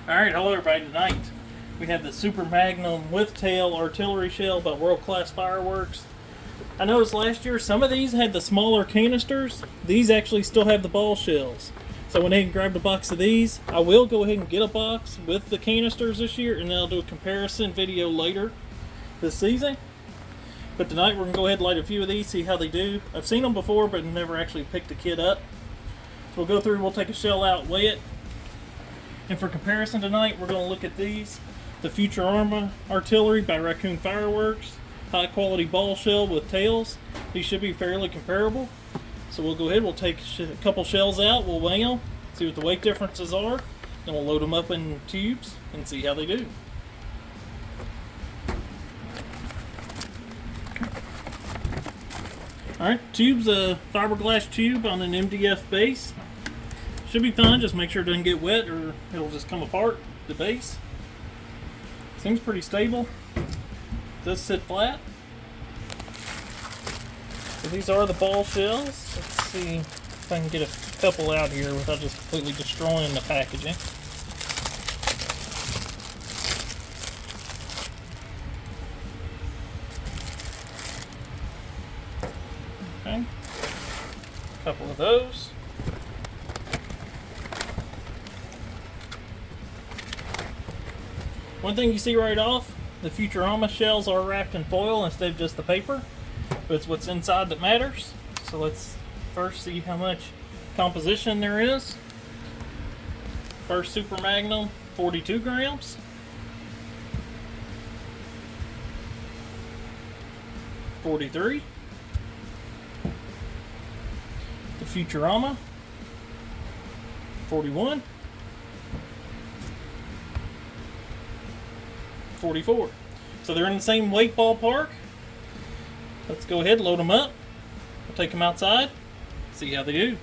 Alright, hello everybody. Tonight we have the Super Magnum with tail artillery shell by World Class Fireworks. I noticed last year some of these had the smaller canisters. These actually still have the ball shells. So I went ahead and grabbed a box of these. I will go ahead and get a box with the canisters this year, and then I'll do a comparison video later this season. But tonight we're going to go ahead and light a few of these, see how they do. I've seen them before, but never actually picked a kit up. So we'll go through, we'll take a shell out, weigh it. And for comparison tonight, we're going to look at these. The Future Arma Artillery by Raccoon Fireworks. High quality ball shell with tails. These should be fairly comparable. So we'll go ahead, we'll take a couple shells out, we'll weigh them, see what the weight differences are. Then we'll load them up in tubes and see how they do. Alright, tube's a fiberglass tube on an MDF base. Should be fine, just make sure it doesn't get wet or it'll just come apart, the base. Seems pretty stable. Does sit flat. So these are the ball shells. Let's see if I can get a couple out here without just completely destroying the packaging. Okay. A couple of those. One thing you see right off, the Future Arma shells are wrapped in foil instead of just the paper, but it's what's inside that matters. So let's first see how much composition there is. First Super Magnum, 42 grams. $43. The Future Arma, 41. 44. So they're in the same weight ballpark. Let's go ahead and load them up. We'll take them outside, see how they do.